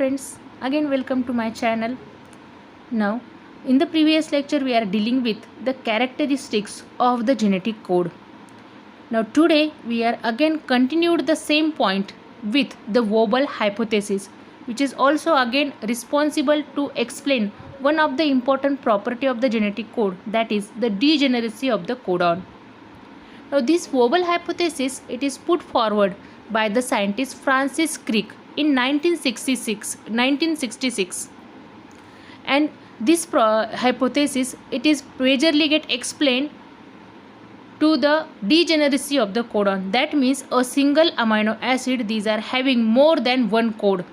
friends, again welcome to my channel. Now, in the previous lecture we are dealing with the characteristics of the genetic code. Now today we are again continued the same point with the Wobble hypothesis, which is also again responsible to explain one of the important property of the genetic code, that is the degeneracy of the codon. Now this Wobble hypothesis, it is put forward by the scientist Francis Crick in 1966, and this hypothesis, it is majorly get explained to the degeneracy of the codon. That means a single amino acid, these are having more than one code.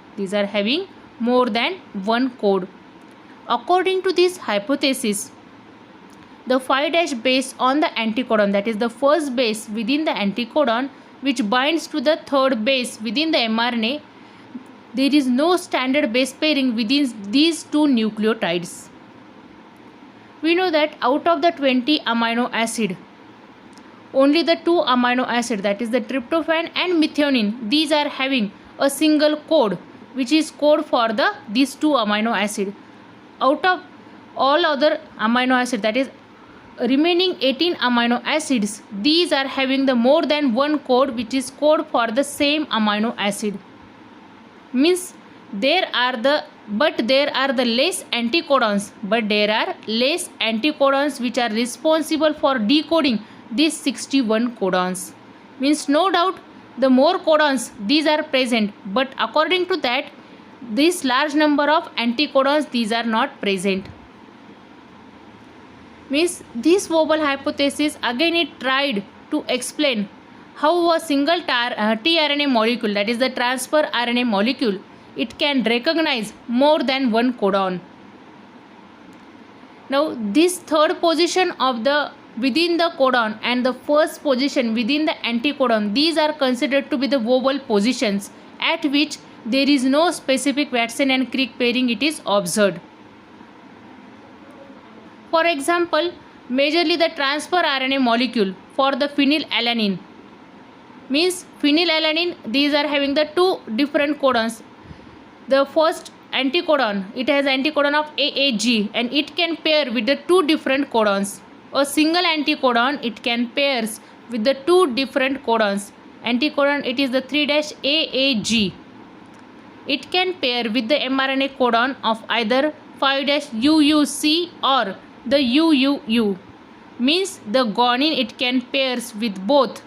According to this hypothesis, the 5' base on the anticodon, that is the first base within the anticodon which binds to the third base within the mRNA, there is no standard base pairing within these two nucleotides. We know that out of the 20 amino acid, only the 2 amino acid, that is the tryptophan and methionine, these are having a single code which is code for these 2 amino acid. Out of all other amino acid, that is remaining 18 amino acids, these are having the more than one code which is code for the same amino acid. Means there are the less anticodons, which are responsible for decoding these 61 codons. Means no doubt the more codons these are present, but according to that this large number of anticodons, these are not present. Means this Wobble hypothesis, again it tried to explain how a single tRNA molecule, that is the transfer RNA molecule, it can recognize more than one codon. Now this third position of the within the codon and the first position within the anticodon, these are considered to be the Wobble positions at which there is no specific Watson and Crick pairing it is observed. For example, majorly the transfer RNA molecule for the phenylalanine. Means phenylalanine, these are having the two different codons. The first anticodon, it has anticodon of AAG and it can pair with the two different codons. A single anticodon, it can pairs with the two different codons. Anticodon, it is the 3-AAG. It can pair with the mRNA codon of either 5-UUC or the UUU. Means the guanine, it can pairs with both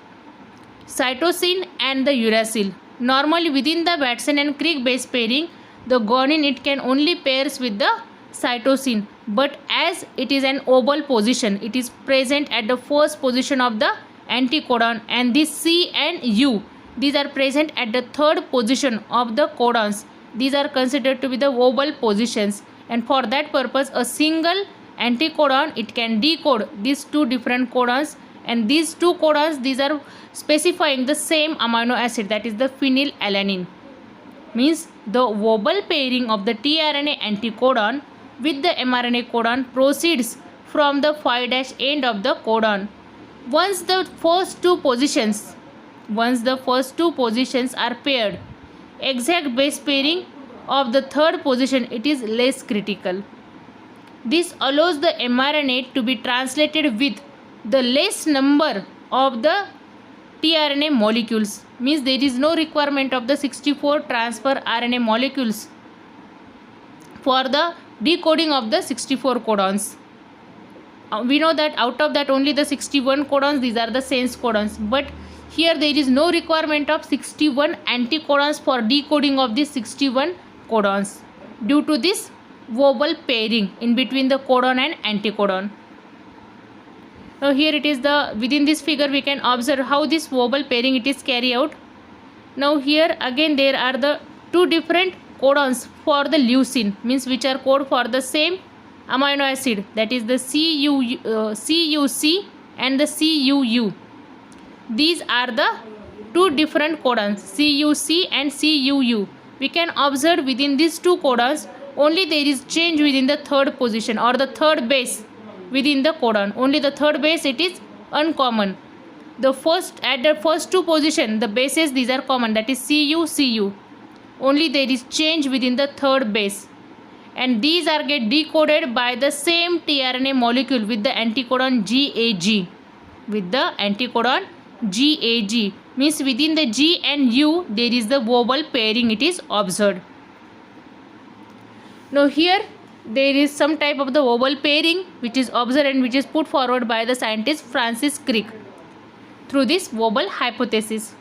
cytosine and the uracil. Normally within the Watson and Crick base pairing, the guanine, it can only pairs with the cytosine, but as it is an Wobble position, it is present at the first position of the anticodon, and this C and U, these are present at the third position of the codons. These are considered to be the Wobble positions, and for that purpose a single anticodon, it can decode these two different codons, and these two codons, these are specifying the same amino acid, that is the phenylalanine. Means the Wobble pairing of the tRNA anticodon with the mRNA codon proceeds from the 5' end of the codon. Once the first two positions are paired, exact base pairing of the third position, it is less critical. This allows the mRNA to be translated with the less number of the tRNA molecules. Means there is no requirement of the 64 transfer RNA molecules for the decoding of the 64 codons. We know that out of that only the 61 codons, these are the sense codons, but here there is no requirement of 61 anticodons for decoding of these 61 codons due to this Wobble pairing in between the codon and anticodon. Now here it is within this figure we can observe how this Wobble pairing it is carried out. Now here again there are the two different codons for the leucine, means which are code for the same amino acid, that is the CUC and the CUU. These are the two different codons, CUC and CUU. We can observe within these two codons only there is change within the third position or the third base within the codon. Only the third base, it is uncommon. At the first two position, the bases, these are common, that is CU, CU. only there is change within the third base, and these are get decoded by the same tRNA molecule with the anticodon GAG. With the anticodon GAG means within the G and U there is the vowel pairing it is observed. Now here there is some type of the vowel pairing which is observed and which is put forward by the scientist Francis Crick through this vowel hypothesis.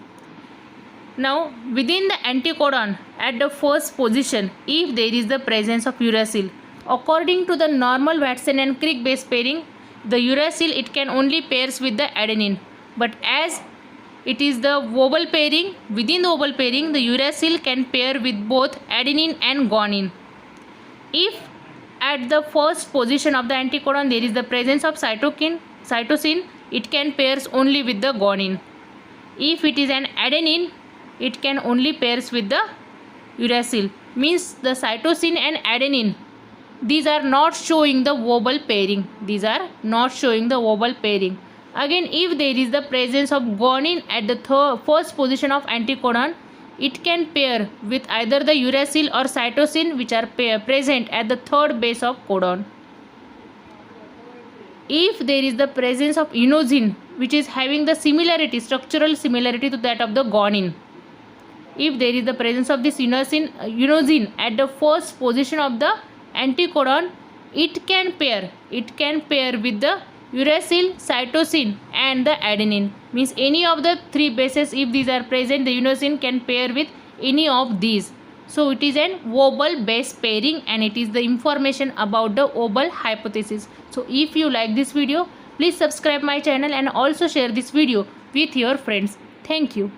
Now within the anticodon at the first position, if there is the presence of uracil, according to the normal Watson and Crick base pairing, the uracil it can only pairs with the adenine, but as it is the vowel pairing, within the vowel pairing the uracil can pair with both adenine and guanine. If at the first position of the anticodon there is the presence of cytosine, it can pairs only with the guanine. If it is an adenine, it can only pairs with the uracil, means the cytosine and adenine, these are not showing the vowel pairing. These are not showing the vowel pairing. Again, if there is the presence of guanine at the first position of anticodon, it can pair with either the uracil or cytosine which are present at the third base of codon. If there is the presence of inosine which is having the similarity, structural similarity to that of the guanine, if there is the presence of this inosine at the first position of the anticodon, it can pair with the uracil, cytosine and the adenine, means any of the three bases if these are present, the inosine can pair with any of these. So it is an vowel base pairing and it is the information about the vowel hypothesis. So if you like this video, please subscribe my channel and also share this video with your friends. Thank you.